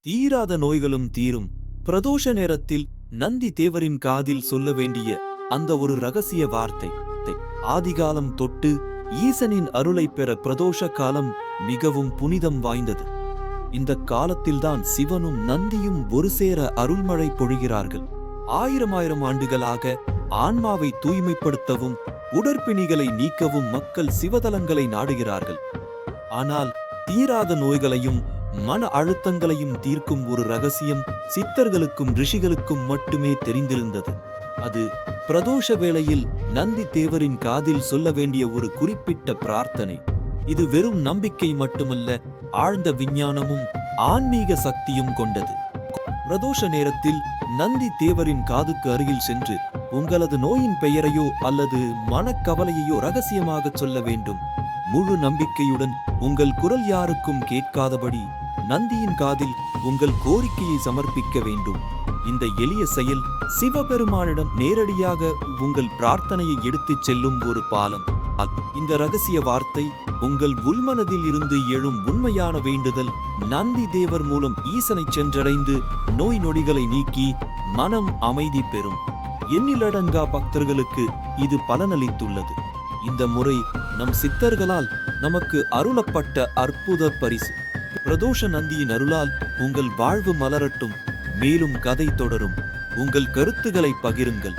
தீராத நோய்களும் தீரும். பிரதோஷ நேரத்தில் நந்தி தேவரின் காதில் சொல்ல வேண்டிய அந்த ஒரு ரகசிய வார்த்தை. ஆதிகாலம் தொட்டு ஈசனின் அருளை பெற பிரதோஷ காலம் மிகவும் புனிதம் வாய்ந்தது. இந்த காலத்தில்தான் சிவனும் நந்தியும் ஒரு சேர அருள்மழை பொழிகிறார்கள். ஆயிரம் ஆண்டுகளாக ஆன்மாவை தூய்மைப்படுத்தவும் உடற்பிணிகளை நீக்கவும் மக்கள் சிவதலங்களை நாடுகிறார்கள். ஆனால் தீராத நோய்களையும் மன அழுத்தங்களையும் தீர்க்கும் ஒரு ரகசியம் சித்தர்களுக்கும் ரிஷிகளுக்கும் மட்டுமே தெரிந்திருந்தது. அது பிரதோஷ வேளையில் நந்தி தேவரின் காதில் சொல்ல வேண்டிய ஒரு குறிப்பிட்ட பிரார்த்தனை. இது வெறும் நம்பிக்கை மட்டுமல்ல, ஆழ்ந்த விஞ்ஞானமும் ஆன்மீக சக்தியும் கொண்டது. பிரதோஷ நேரத்தில் நந்தி தேவரின் காதுக்கு அருகில் சென்று உங்களது நோயின் பெயரையோ அல்லது மனக்கவலையையோ ரகசியமாக சொல்ல வேண்டும். முழு நம்பிக்கையுடன் உங்கள் குரல் யாருக்கும் கேட்காதபடி நந்தியின் காதில் உங்கள் கோரிக்கையை சமர்ப்பிக்க வேண்டும். இந்த எளிய செயல் சிவபெருமானிடம் நேரடியாக உங்கள் பிரார்த்தனையை எடுத்துச் செல்லும் ஒரு பாலம். இந்த ரகசிய வார்த்தை உங்கள் உள்மனதில் இருந்து எழும் உண்மையான வேண்டுதல் நந்தி தேவர் மூலம் ஈசனை சென்றடைந்து நோய் நொடிகளை நீக்கி மனம் அமைதி பெறும். எண்ணிலடங்கா பக்தர்களுக்கு இது பலனளித்துள்ளது. இந்த முறை நம் சித்தர்களால் நமக்கு அருளப்பட்ட அற்புத பரிசு. பிரதோஷ நந்தியின் அருளால் உங்கள் வாழ்வு மலரட்டும். மேலும் கதை தொடரும். உங்கள் கருத்துக்களை பகிருங்கள்.